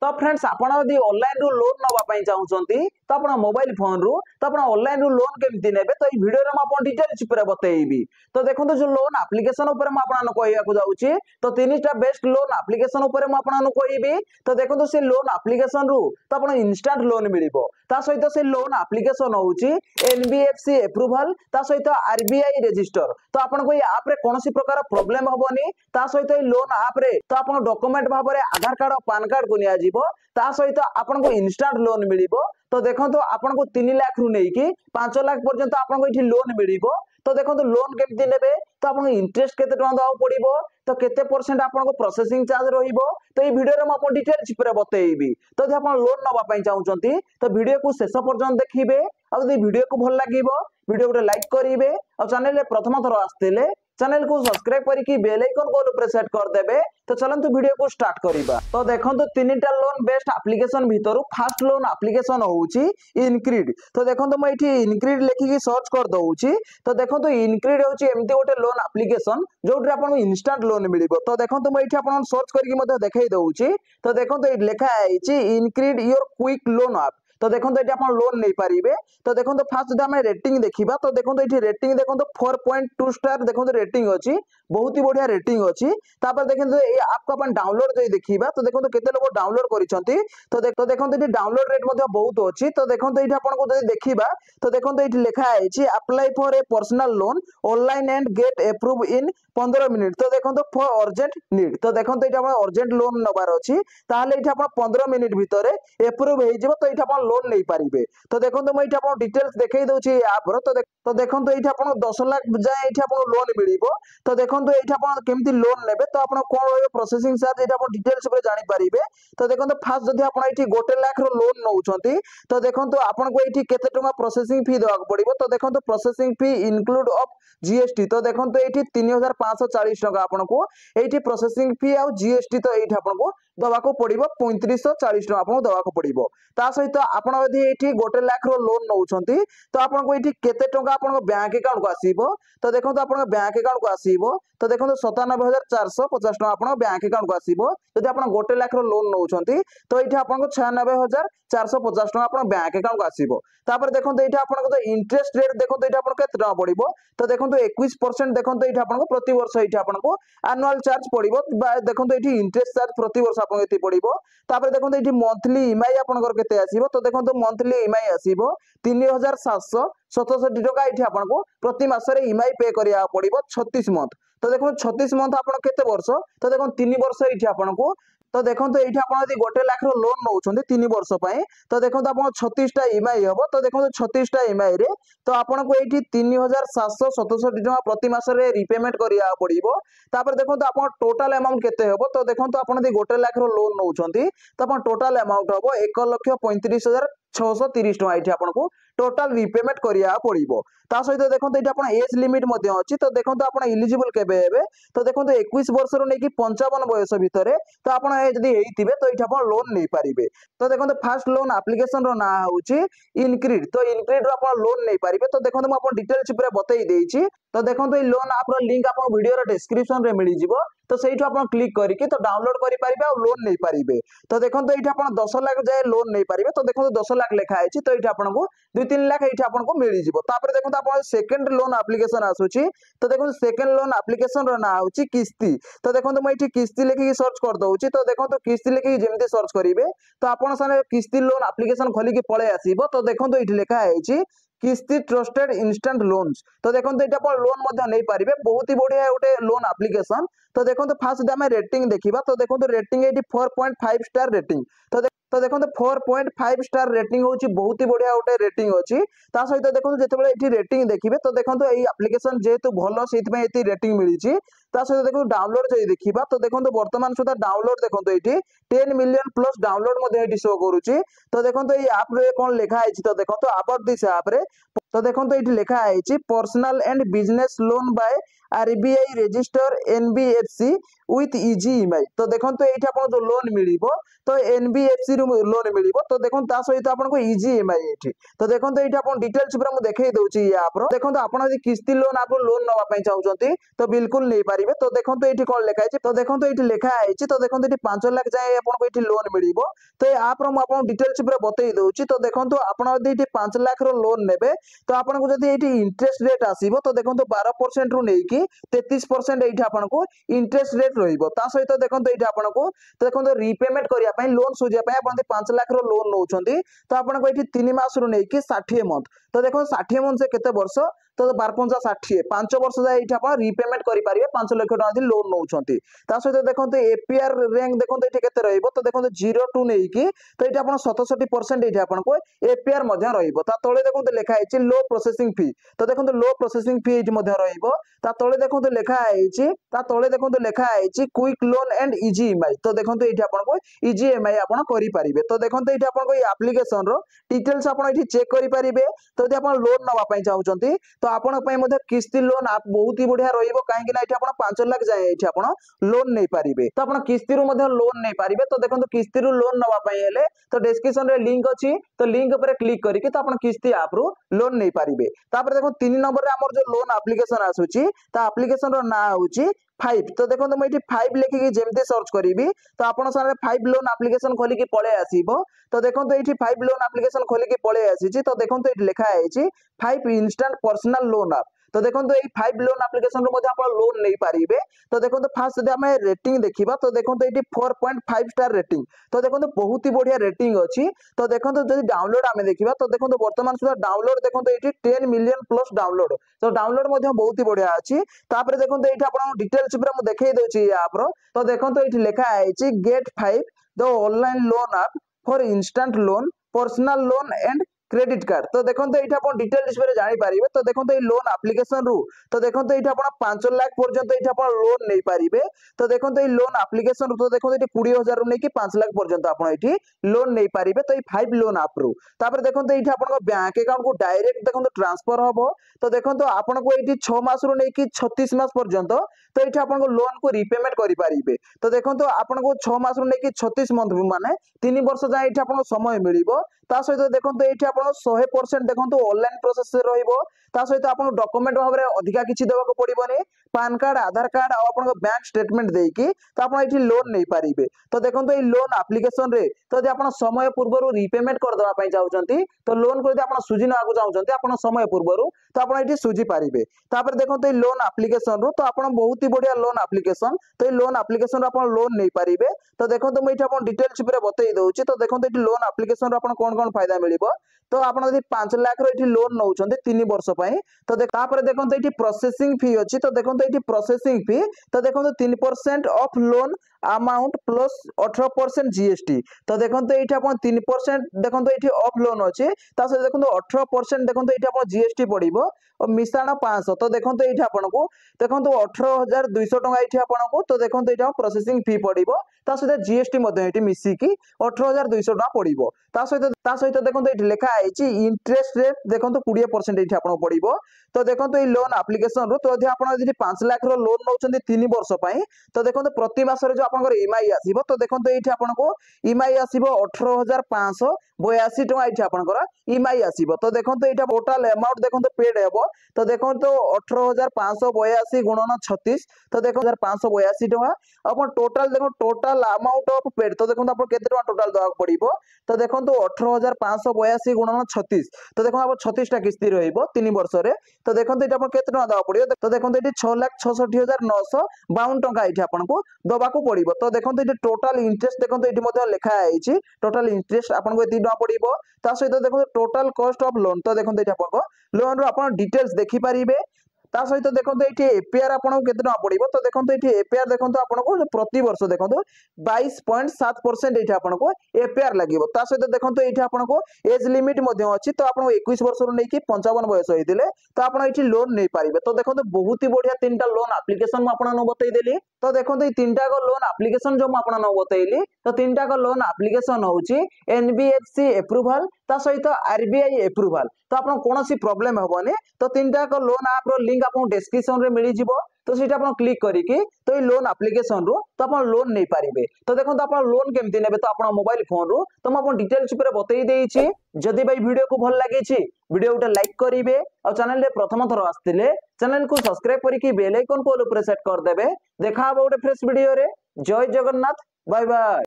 तो फ्रेंड्स आपण यदि ऑनलाइन रु लोन नवा पई चाहउचंती तो आपण मोबाइल फोन रु तो आपण ऑनलाइन रु लोन केमति नेबे तो ई वीडियो रे म आपण डिटेल्स पूरा बतेइबी। तो देखंतु जो लोन एप्लीकेशन ऊपर म आपण कहया को जाउची तो तीनटा बेस्ट लोन एप्लीकेशन ऊपर म आपण कहइबी। तो देखंतु से लोन एप्लीकेशन रु तो आपण इंस्टेंट लोन मिलिबो ता सहित से लोन एप्लीकेशन होउची एनबीएफसी अप्रूवल ता सहित आरबीआई रजिस्टर। तो आपण को ऐप रे कोनोसी प्रकार प्रॉब्लम होबोनी ता सहित ई लोन ऐप रे तो आपण डॉक्यूमेंट भाबरे आधार कार्ड और पैन कार्ड को निया जीवो ता सहित आपण को इंस्टेंट लोन मिलिबो। तो देखंतु आपण को 3 लाख रु नेकी 5 लाख पर्यंत आपण को इठी लोन मिलिबो। तो देखंतु लोन केमति नेबे तो आपण इंटरेस्ट केते टका दाव पड़िबो तो केते परसेंट आपण को प्रोसेसिंग चार्ज रहिबो तो ई वीडियो रे म आपण डिटेल्स पूरा बतेइबी। तो जे आपण लोन नबा पई चाहउचंती तो वीडियो को शेष पर्यंत देखिबे और यदि वीडियो को भल लागिबो वीडियो को लाइक करिवे और चैनल रे प्रथम थर आस्तेले चैनल को सब्सक्राइब करके बेल आइकन को ऊपर सेट कर देबे। तो चलंतु वीडियो को स्टार्ट करिबा। तो देखंतु तीनटा लोन बेस्ट एप्लीकेशन भितरु फर्स्ट लोन एप्लीकेशन होउची इनक्रीड। तो देखंतु म इठी इनक्रीड लेखि सर्च कर दउची। तो देखंतु इनक्रीड होउची एमती गोटे लोन एप्लीकेशन जोट्रे आपन इंस्टेंट लोन मिलिबो। तो देखंतु म इठी आपन सर्च करके मते देखाई दउची। तो देखंतु ए लेखा आइची इनक्रीड योर क्विक लोन ऐप। तो देखंतु एटी आपण लोन नै पारिबे। तो देखंतु फास्ट जदि हमें रेटिंग देखिबा तो देखंतु एटी रेटिंग देखंतु 4.2 स्टार देखंतु रेटिंग अछि बहुत ही बढ़िया रेटिंग अछि। तापर देखंतु ए ऐप को अपन डाउनलोड जदि देखिबा तो देखंतु केते लोग डाउनलोड करिसंती। तो देखंतु एटी डाउनलोड रेट मध्ये बहुत अछि। तो देखंतु एटी आपण को जदि देखिबा तो देखंतु एटी लेखा आइछि apply for a personal loan online and get approve in 15 minute. तो देखंतु फॉर अर्जेंट नीड। तो देखंतु एटी आपण अर्जेंट लोन नबार अछि ताले एटी आपण 15 मिनिट भितरे अप्रूव हे जिवो। तो एटी आपण लोन नहीं पारिबे। तो देखंतु मैं एठी आपण डिटेल्स देखाई दउची ऐप रो। तो देखंतु एठी आपण 10 लाख जाय एठी आपण लोन मिलिबो। तो देखंतु एठी आपण केमति लोन नेबे तो आपण कोन होय प्रोसेसिंग चार्ज एठी आपण डिटेल्स ऊपर जानि पारिबे। तो देखंतु फास्ट जदि आपण एठी 1 लाख रो लोन नउचंती तो देखंतु आपण को एठी केते टका प्रोसेसिंग फी देबाक पड़िबो। तो देखंतु processing fee include of GST. तो देखंतु एठी 3540 टका आपण को एठी प्रोसेसिंग फी आ जीएसटी तो एठी आपण को दबाको पड़िबो 3540 टका आपण दबाको पड़िबो। ता सहित आपण यदि एठी 1 लाख रो लोन नउचंती तो आपण को एठी केते टका आपण बैंक अकाउंट को आसीबो। तो देखंतु आपण बैंक अकाउंट को आसीबो। तो देखंतु 97450 टका आपण बैंक अकाउंट को आसीबो। यदि आपण 1 लाख रो लोन नउचंती तो एठी आपण को 96450 टका आपण बैंक अकाउंट को आसीबो। तापर देखंतु एठी आपण को इंटरेस्ट रेट देखंतु एठी आपण केते टका पड़िबो। तो देखंतु 21% देखंतु एठी आपण को प्रति वर्ष एठी आपण को एनुअल चार्ज पड़िबो। देखंतु एठी इंटरेस्ट चार्ज प्रति वर्ष आपण केते पड़िबो। तापर देखंतु एठी मंथली ईएमआई आपण कर केते आसीबो। तो देखंतु मंथली ईएमआई आसीबो 3767 टका एठी आपण को प्रति मास रे ईएमआई पे करिया पड़िबो 36 मंथ। तो देखो 36 मंथ आपण केते वर्ष तो देखो 3 वर्ष एठी आपण को। तो देखंतु एठी आपण यदि 1 लाख रो लोन नउछंती 3 वर्ष पई तो देखंतु आपण 36 टा ईएमआई हबो। तो देखंतु 36 टा ईएमआई रे तो आपण को एठी 3767 टका प्रति मास रे रिपेमेंट करिया पड़िबो। तापर देखंतु आपण टोटल अमाउंट केते हबो। तो देखंतु आपण यदि 1 लाख रो लोन नउछंती तो आपण टोटल अमाउंट हबो 1,35,630 टका एठी आपण को टोटल रिपेमेंट करिया पड़िबो। ता सहित देखंतु एठी आपण एज लिमिट मध्ये अछि। तो देखंतु आपण एलिजिबल केबे हेबे। तो देखंतु 21 वर्ष रो नेकी 55 वयस भितरे तो आपण जदि हेइतिबे तो एठी आपण लोन नै पारिबे। तो देखंतु फर्स्ट लोन एप्लीकेशन रो ना होउची इनक्रीड। तो इनक्रीड रो आपण लोन नै पारिबे। तो देखंतु म आपण डिटेल्स पूरा बतई देइची। तो देखंतु ए लोन ऐप रो लिंक आपण वीडियो रो डिस्क्रिप्शन रे मिलि जिवो। तो सेइठो आपण क्लिक करिके तो डाउनलोड करि पारिबे और लोन नै पारिबे। तो देखंतु एठी आपण 10 लाख जाय लोन नै पारिबे। तो देखंतु 10 लाख लेखा आइची। तो एठी आपण को 2-3 लाख एठी आपण को मिलि जिवो। तापर देखंतु आपण सेकंड लोन एप्लीकेशन आसुची। तो देखंतु सेकंड लोन एप्लीकेशन रो ना होची किस्ती। तो देखंतु म एठी किस्ती लेखि सर्च कर दउची। तो देखंतु किस्ती लेखि जेमति सर्च करिवे तो आपण साने किस्ती लोन एप्लीकेशन खोली के पळे आसीबो। तो देखंतु एठी लेखा आइची किस्ती ट्रस्टेड इंस्टेंट लोन्स। तो देखंतु एटा आपण लोन मध्ये नै पारिबे बहुत ही बढ़िया गोटे लोन एप्लीकेशन। तो देखंतु फास्ट हम रेटिंग देखिबा। तो देखंतु रेटिंग एटी 4.5 स्टार रेटिंग। तो देखंतु 4.5 स्टार रेटिंग होची बहुत ही बढ़िया गोटे रेटिंग अछि। ता सहित देखंतु जेतेबेले एठी रेटिंग देखिबे तो देखंतु एई एप्लीकेशन जेहेतु भलो सेति में एती रेटिंग मिलिची। ता सहित देखंतु डाउनलोड जई देखिबा तो देखंतु वर्तमान सुधा डाउनलोड देखंतु एठी 10 मिलियन प्लस डाउनलोड मध्ये एठी शो करूची। तो देखंतु एई ऐप रे कोन लेखा आइची। तो देखंतु अबाउट दिस ऐप रे तो देखंतु एठी लेखा आइची personal and business loan by RBI register NBFC with easy EMI. तो देखो ये आपको जो लोन मिल तो एनबीएफसी लोन मिल तो देखो सहित आपको इजी ईएमआई ये। तो देखो ये डिटेल्स पूरा मुझे देखई दूसरी आप देखो आप किस्ती लोन आप लोन नापी चाहते तो बिल्कुल नहीं पारे। तो देखो ये कौन लिखाई तो देखो ये लिखाई तो देखो ये 5 लाख जाए आपको ये लोन मिल तो ये आप डिटेल्स पूरा बतई दूसरी। तो देखो आप 5 लाख लोन ने तो आपको जब ये इंटरेस्ट रेट आसो तो देखो 12% रू नहीं 33% ये आपको इंटरेस्ट रेट रहा सहित देखो ये आपको तो देखो रिपेमेंट करने लोन सुझापी आप 5 लाख लोन नौ तो आपको ये 3 मास रू नहीं 60 मंथ। तो देखो 60 मंथ से केते वर्ष तो 12 60 5 वर्ष जाए ये आप रिपेमेंट करेंगे 5 लाख टका लोन नौ सहित देखो एपीआर रैंक देखो ये केते रहिबो तो देखो 0 टू नहीं तो ये आप 67% ये आपको एपीआर तले देखो लिखा है लो प्रोसेसिंग फी। तो देखो लो प्रोसेसिंग फी ये ता तले देखो लिखाई तले देखो लिखाई quick loan and easy EMI. तो देखो ये आपको इजी ईएमआई आप करेंगे। तो देखो ये आपको एप्लिकेशन डिटेल्स आप चेक करेंगे। तो यदि आप लोन नापी चाहते तो आपंप किस्ती लोन आप बहुत ही बढ़िया रही कहीं 5 लाख जाए ये आप लोन नहीं पारे। तो आप किस्ती लोन नहीं पारे। तो देखो किस्ती लोन नापी तो डिस्क्रिप्शन में लिंक अच्छी तो लिंक पर क्लिक करके तो आप किस्ती आप लोन नहीं पारे। देखो 3 नंबर में आम जो लोन एप्लिकेशन आसूची तो एप्लिकेशन ना हूँ 5। तो देखो मुझे 5 लिखिकी जमी सर्च करी तो आपन सामने 5 लोन एप्लिकेशन खोलिकी पड़े आसो। तो देखो ये 5 लोन एप्लिकेशन खोलिकी पड़े आसी। तो देखो ये लिखाई 5 इंस्टांट पर्सनल लोन आप। तो देखो ये 5 लोन एप्लिकेशन लोन नहीं पारे। तो देखो फास्ट जब आम रेटिंग देखा तो देखो ये 4.5 स्टार रेटिंग। तो देखो बहुत ही बढ़िया रेटिंग अच्छी। तो देखो जब डाउनलोड आम देखा तो देखो बर्तमान सुधा डाउनलोड देखो ये 10 मिलियन प्लस डाउनलोड। तो डाउनलोड बहुत ही बढ़िया अच्छी। तापर देखो ये आपको डिटेल्स पूरा मुझे देखई दूसरी आप। तो देखो ये लिखाई गेट 5 द ऑनलाइन लोन आप for instant loan personal loan and credit card. तो देखो ये आप डिटेल्स जापर। तो देखो ये लोन एप्लिकेशन रू तो देखो ये आप 5 लाख पर्यंत ये आप लोन नहीं पारे। तो देखो ये लोन एप्लिकेशन तो देखो ये 20,000 नहीं 5 लाख पर्यंत आप लोन नहीं पारे। तो ये 5 लोन आप रू तापर देखो ये आप बैंक अकाउंट को डायरेक्ट देखो ट्रांसफर हम। तो देखो आपको ये 6 मास रू नहीं 36 मास पर्यंत तो ये आप लोन को रिपेमेंट करेंगे। तो देखो आपको 6 मास रू नहीं 36 मंथ माने 3 वर्ष जाए ये आप समय मिल सहित देखो ये 100% देखो ऑनलाइन प्रोसेस सहित आप डॉक्यूमेंट भाव में अधिका किसी देवाक पड़ोनी पान कार्ड आधार कार्ड और बैंक स्टेटमेंट देकी तो आप ये लोन नहीं पारे। तो देखो ये लोन एप्लिकेशन रे तो यदि आप समय पूर्व रिपेमेंट करदेवाई चाहते तो लोन को आप सुझी ना चाहते आप समय पूर्व तो आप ये सुझी पारे। तापर देखो ये लोन एप्लिकेशन रू तो आप बहुत ही बढ़िया लोन एप्लिकेशन तो ये लोन एप्लिकेशन आप लोन नहीं पारे। तो देखो मुझे आप डिटेल्स पूरा बतई दूसरी। तो देखो ये लोन एप्लिकेशन आप कौन कौन फायदा मिल तो आप 5 लाख ये लोन नौ 3 वर्ष तो देखो ये प्रोसेसिंग फी अच्छी। तो देखो ये प्रोसेसिंग फी तो देखो 3% of loan amount plus 18% GST. तो देखो ये 3% देखो ये ऑफ लोन अच्छे देखो 18% देखो ये आप जीएसटी पड़ो और मिशाण 500। तो देखो ये आपको देखो 18,200 टका ये आपको। तो देखो ये प्रोसेसिंग फी पड़ो सहित जीएसटी मिसिकी 18,200 टका पड़ो सहित देखो ये लिखाई इंटरेस्ट रेट देखो 20% ये आपको पड़ो। तो देखो ये लोन एप्लिकेशन रू तो आप 5 लाख लोन नौ 3 वर्ष तो देखो प्रति मासरे जो आप ईएमआई आसो तो देखो ये आपको ईएमआई आसो 18,582 टका ये आपंकर ईएमआई आसो। तो देखो ये टोटाल अमाउंट देखो पेड हे तो देखो 18,582 गुणन 36 तो देखो 582 टका आप टोटाल देखो टोटाल अमाउंट ऑफ पेड। तो देखो आप केते टका टोटाल देवाक पड़ो तो देखो 18,582 गुणन 36 तो देखो आप 36 टा किस्ती रहिबो 3 वर्ष रे। तो देखो ये आप केते टका देवाक पड़ो तो देखो ये 6,66,952 टका ये आपको दबाक पड़ो। तो देखो ये टोटाल इंटरेस्ट देखो ये लिखाई टोटाल इंटरेस्ट आपको ये टका पड़ो सहित देखो टोटाल कॉस्ट ऑफ लोन। तो देखो ये आपको लोन रो आप डिटेल्स देखिपारे सहित देखो ये एपीआर आपको केते टका पड़ो। तो देखो ये एपीआर देखो आपको प्रति वर्ष देखो 22.7% ये आपको एपीआर लगे सहित देखो ये आपको एज लिमिट अच्छी। तो आपको 21 वर्ष नहीं 55 वयस होते तो आप लोन नहीं पारे। तो देखो बहुत ही बढ़िया 3टा लोन एप्लिकेशन आपको बतईदेली। तो देखो ये 3टा लोन एप्लिकेशन जो आपको बतईली तो तीनटा को लोन एप्लिकेशन होउची एनबीएफसी अप्रूवल ता सहित आरबीआई अप्रूवल। तो आपन कोनोसी प्रॉब्लम हेबोनी। तो तीनटा को लोन ऐप रो लिंक आपन डिस्क्रिप्शन रे मिली जिवो। तो सीटा आपन क्लिक करिकि तो ई लोन एप्लिकेशन रो तो आपन लोन नै पारिबे। तो देखो आपन लोन केमति नेबे तो आपन मोबाइल फोन रो तो म आपन डिटेल्स ऊपर बतई देइछि। जदि भाई वीडियो को भल लागिछि वीडियो उटे लाइक करिवे और चैनल रे प्रथम थर आस्तिले चैनल को सब्सक्राइब करिकि बेल आइकन को ऑल ऊपर सेट कर देबे। देखा हबो उटे फ्रेश वीडियो रे। जय जगन्नाथ, बाय बाय।